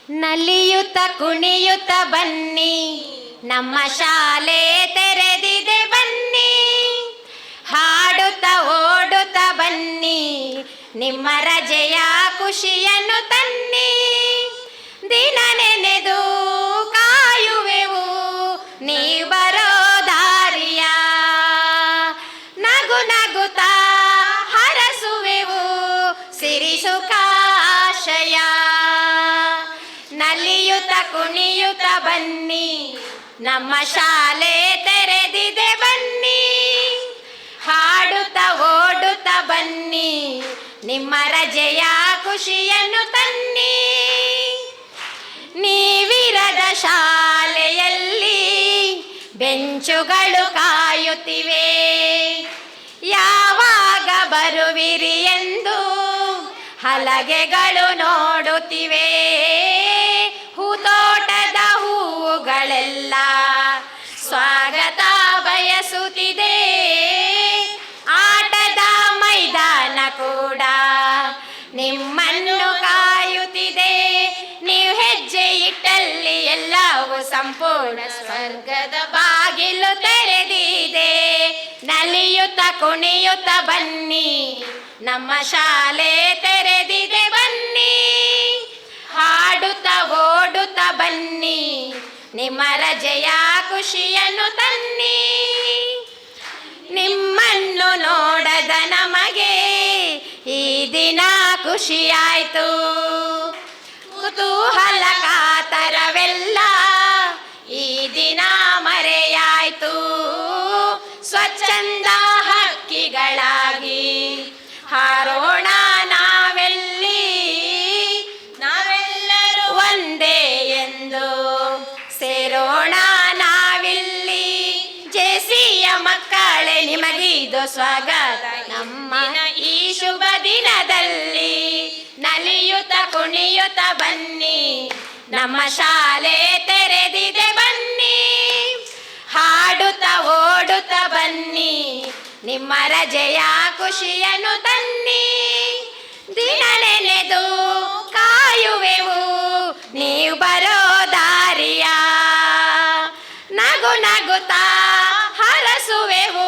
ನಲಿಯುತ್ತ ಕುಣಿಯುತ್ತ ಬನ್ನಿ, ನಮ್ಮ ಶಾಲೆ ತೆರೆದಿದೆ ಬನ್ನಿ. ಹಾಡುತ್ತ ಓಡುತ್ತ ಬನ್ನಿ, ನಿಮ್ಮ ರಜೆಯ ಖುಷಿಯನ್ನು ತನ್ನಿ. ದಿನ ನೆನೆದು ಕಾಯುವೆವು ನೀ ಬರೋ ದಾರಿಯ, ನಗು ನಗುತ್ತಾ ಹರಸುವೆವು ಸಿರಿ ಸುಖಾಶಯ. ನಲಿಯುತ್ತ ಕುಣಿಯುತ್ತ ಬನ್ನಿ, ನಮ್ಮ ಶಾಲೆ ತೆರೆದಿದೆ ಬನ್ನಿ. ಹಾಡುತ್ತ ಓಡುತ್ತ ಬನ್ನಿ, ನಿಮ್ಮ ರಜೆಯ ಖುಷಿಯನ್ನು ತನ್ನಿ. ನೀವಿರದ ಶಾಲೆಯಲ್ಲಿ ಬೆಂಚುಗಳು ಕಾಯುತ್ತಿವೆ, ಯಾವಾಗ ಬರುವಿರಿ ಎಂದು ಹಲಗೆಗಳು ನೋಡುತ್ತಿವೆ. ಹೂತೋಟದ ಹೂವುಗಳೆಲ್ಲ ಸ್ವಾಗತ ಬಯಸುತ್ತಿದೆ, ಆಟದ ಮೈದಾನ ಕೂಡ ನಿಮ್ಮನ್ನು ಕಾಯುತ್ತಿದೆ. ನೀವು ಹೆಜ್ಜೆ ಇಟ್ಟಲ್ಲಿ ಎಲ್ಲವೂ ಸಂಪೂರ್ಣ ಸ್ವರ್ಗದ ಬಾಗಿಲು ತೆರೆದಿದೆ. ನಲಿಯುತ್ತ ಕುಣಿಯುತ್ತ ಬನ್ನಿ, ನಮ್ಮ ಶಾಲೆ ತೆರೆದಿದೆ ಬನ್ನಿ. ಹಾಡುತ್ತ ಓಡುತ್ತ ಬನ್ನಿ, ನಿಮ್ಮ ರಜೆಯ ಖುಷಿಯನ್ನು ತನ್ನಿ. ನಿಮ್ಮನ್ನು ನೋಡದ ನಮಗೆ ಈ ದಿನ ಖುಷಿಯಾಯ್ತು. ಕುತೂಹಲ ಕಾತರವೆಲ್ಲ ಈ ದಿನ ಮರೆಯಾಯ್ತು. ಸ್ವಚ್ಛಂದ ಹಕ್ಕಿಗಳಾಗಿ ಹಾರೋಣ ನಾವೆಲ್ಲಿ, ನಾವೆಲ್ಲರೂ ಒಂದೇ ಎಂದು ಸೇರೋಣ ನಾವಿಲ್ಲಿ. ಜೆಸಿಯ ಮಕ್ಕಳೇ ನಿಮಗಿದು ಸ್ವಾಗತ ನಮ್ಮ ಈ ಶುಭ ದಿನದಲ್ಲಿ. ನಲಿಯುತ್ತ ಕುಣಿಯುತ್ತ ಬನ್ನಿ, ನಮ್ಮ ಶಾಲೆ ತೆರೆದಿದೆ ಬನ್ನಿ. ಹಾಡುತ್ತ ಓಡುತ್ತ ಬನ್ನಿ, ನಿಮ್ಮ ರಜೆಯ ಖುಷಿಯನ್ನು ತನ್ನಿ. ದಿನ ನೆನೆದು ಕಾಯುವೆವು ನೀವು ಬರೋ ದಾರಿಯ, ನಗು ನಗುತ್ತಾ ಹರಸುವೆವು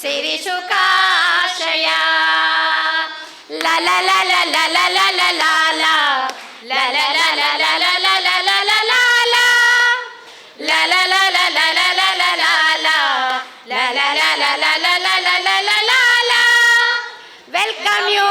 ಸಿರಿ ಸುಖಾಶಯ. ಲಲ ಲಲ ಲಲ ಲಲ ಲಾಲ ಲಲ ಲಲ ಲಲ ಲಲ ಲಲ ಲಾಲ ಲಲ ಲಲ ಲಲ ಲಲ ಲಾಲ ಲಲ ಲಲ ಲಲ ಲಲ ಲಲ ಲಾಲ. Welcome you